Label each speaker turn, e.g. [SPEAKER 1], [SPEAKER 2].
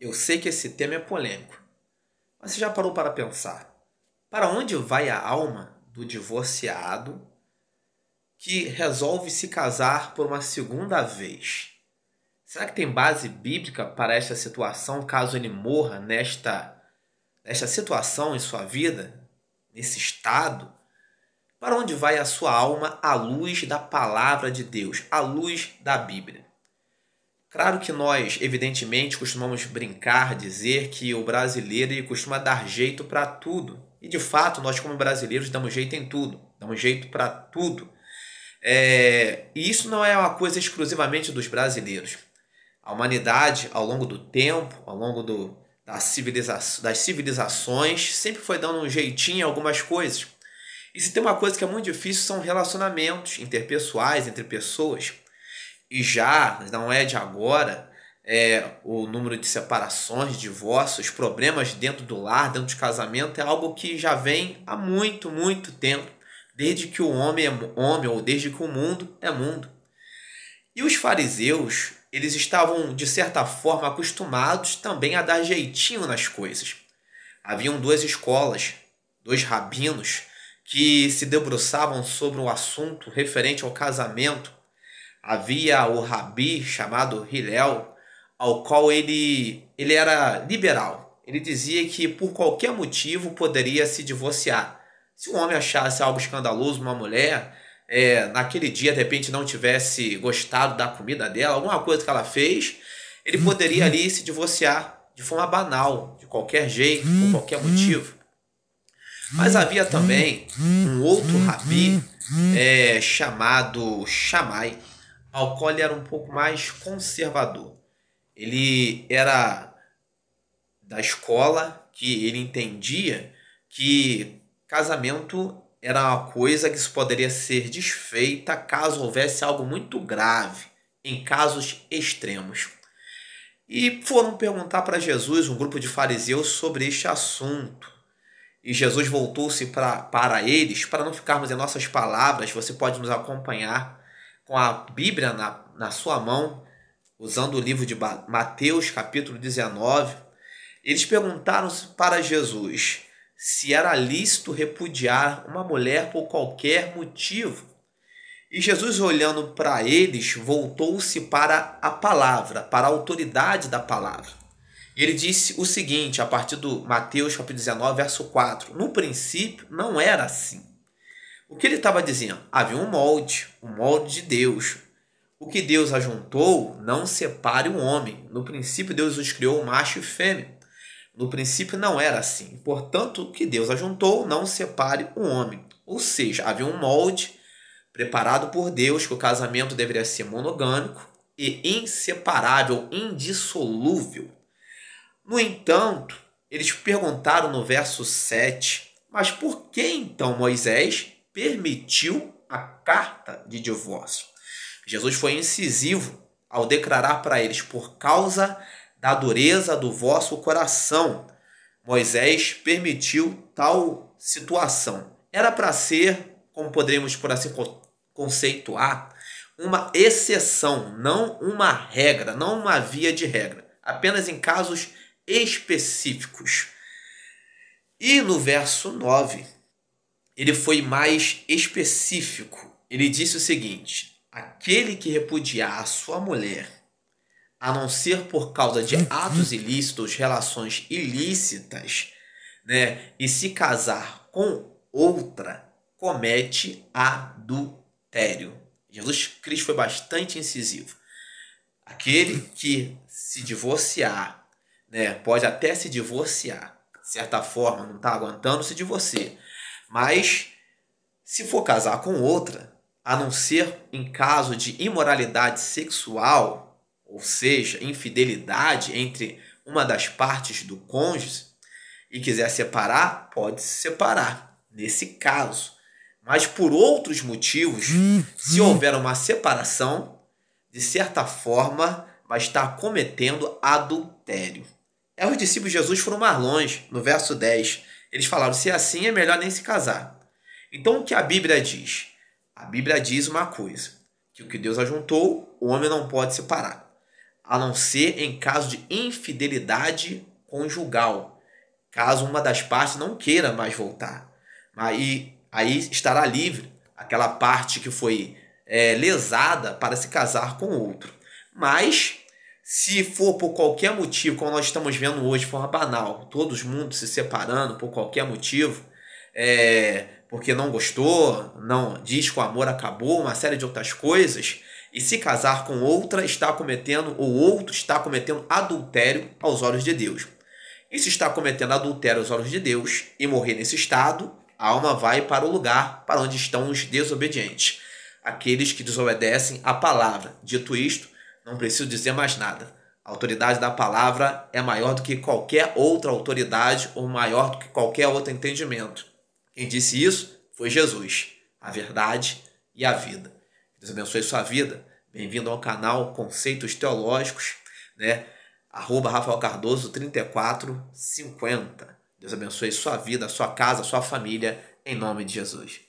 [SPEAKER 1] Eu sei que esse tema é polêmico, mas você já parou para pensar? Para onde vai a alma do divorciado que resolve se casar por uma segunda vez? Será que tem base bíblica para esta situação, caso ele morra nesta situação em sua vida, nesse estado? Para onde vai a sua alma à luz da palavra de Deus, à luz da Bíblia? Claro que nós, evidentemente, costumamos brincar, dizer que o brasileiro ele costuma dar jeito para tudo. E, de fato, nós como brasileiros damos jeito em tudo. Damos jeito para tudo. E isso não é uma coisa exclusivamente dos brasileiros. A humanidade, ao longo do tempo, ao longo das civilizações, sempre foi dando um jeitinho em algumas coisas. E se tem uma coisa que é muito difícil, são relacionamentos interpessoais, entre pessoas. E já não é de agora, o número de separações, divórcios, problemas dentro do lar, dentro de casamento, é algo que já vem há muito, muito tempo. Desde que o homem é homem, ou desde que o mundo é mundo. E os fariseus, eles estavam, de certa forma, acostumados também a dar jeitinho nas coisas. Haviam duas escolas, dois rabinos, que se debruçavam sobre um assunto referente ao casamento. Havia o rabi chamado Hillel, ao qual ele era liberal. Ele dizia que por qualquer motivo poderia se divorciar. Se um homem achasse algo escandaloso uma mulher, naquele dia de repente não tivesse gostado da comida dela, alguma coisa que ela fez, ele poderia ali se divorciar de forma banal, de qualquer jeito, por qualquer motivo. Mas havia também um outro rabi chamado Shammai, ao qual ele era um pouco mais conservador. Ele era da escola que ele entendia que casamento era uma coisa que poderia ser desfeita caso houvesse algo muito grave, em casos extremos. E foram perguntar para Jesus, um grupo de fariseus, sobre este assunto. E Jesus voltou-se para eles, para não ficarmos em nossas palavras, você pode nos acompanhar com a Bíblia na sua mão, usando o livro de Mateus, capítulo 19. Eles perguntaram para Jesus se era lícito repudiar uma mulher por qualquer motivo. E Jesus, olhando para eles, voltou-se para a palavra, para a autoridade da palavra. E ele disse o seguinte, a partir do Mateus, capítulo 19, verso 4. No princípio, não era assim. O que ele estava dizendo? Havia um molde de Deus. O que Deus ajuntou, não separe o homem. No princípio, Deus os criou macho e fêmea. No princípio, não era assim. Portanto, o que Deus ajuntou, não separe o homem. Ou seja, havia um molde preparado por Deus, que o casamento deveria ser monogâmico e inseparável, indissolúvel. No entanto, eles perguntaram no verso 7, mas por que então Moisés permitiu a carta de divórcio? Jesus foi incisivo ao declarar para eles, por causa da dureza do vosso coração, Moisés permitiu tal situação. Era para ser, como poderíamos por assim conceituar, uma exceção, não uma regra, não uma via de regra, apenas em casos específicos. E no verso 9, ele foi mais específico. Ele disse o seguinte: aquele que repudiar a sua mulher, a não ser por causa de atos ilícitos, relações ilícitas, e se casar com outra, comete adultério. Jesus Cristo foi bastante incisivo. Aquele que se divorciar, pode até se divorciar, de certa forma, não está aguentando, se divorcia. Mas, se for casar com outra, a não ser em caso de imoralidade sexual, ou seja, infidelidade entre uma das partes do cônjuge, e quiser separar, pode se separar, nesse caso. Mas por outros motivos, se houver uma separação, de certa forma, vai estar cometendo adultério. Os discípulos de Jesus foram mais longe, no verso 10. Eles falaram, se é assim, é melhor nem se casar. Então, o que a Bíblia diz? A Bíblia diz uma coisa, que o que Deus ajuntou, o homem não pode separar. a não ser em caso de infidelidade conjugal, caso uma das partes não queira mais voltar. Aí estará livre aquela parte que foi lesada para se casar com outro. Mas, se for por qualquer motivo, como nós estamos vendo hoje de forma banal, todo mundo se separando por qualquer motivo, porque não gostou, não diz que o amor acabou, uma série de outras coisas, e se casar com outra, está cometendo, ou outro está cometendo adultério aos olhos de Deus. E se está cometendo adultério aos olhos de Deus e morrer nesse estado, a alma vai para o lugar para onde estão os desobedientes, aqueles que desobedecem à palavra. Dito isto, não preciso dizer mais nada. A autoridade da palavra é maior do que qualquer outra autoridade ou maior do que qualquer outro entendimento. Quem disse isso foi Jesus, a verdade e a vida. Deus abençoe sua vida. Bem-vindo ao canal Conceitos Teológicos, @Rafael Cardoso 3450. Deus abençoe sua vida, sua casa, sua família, em nome de Jesus.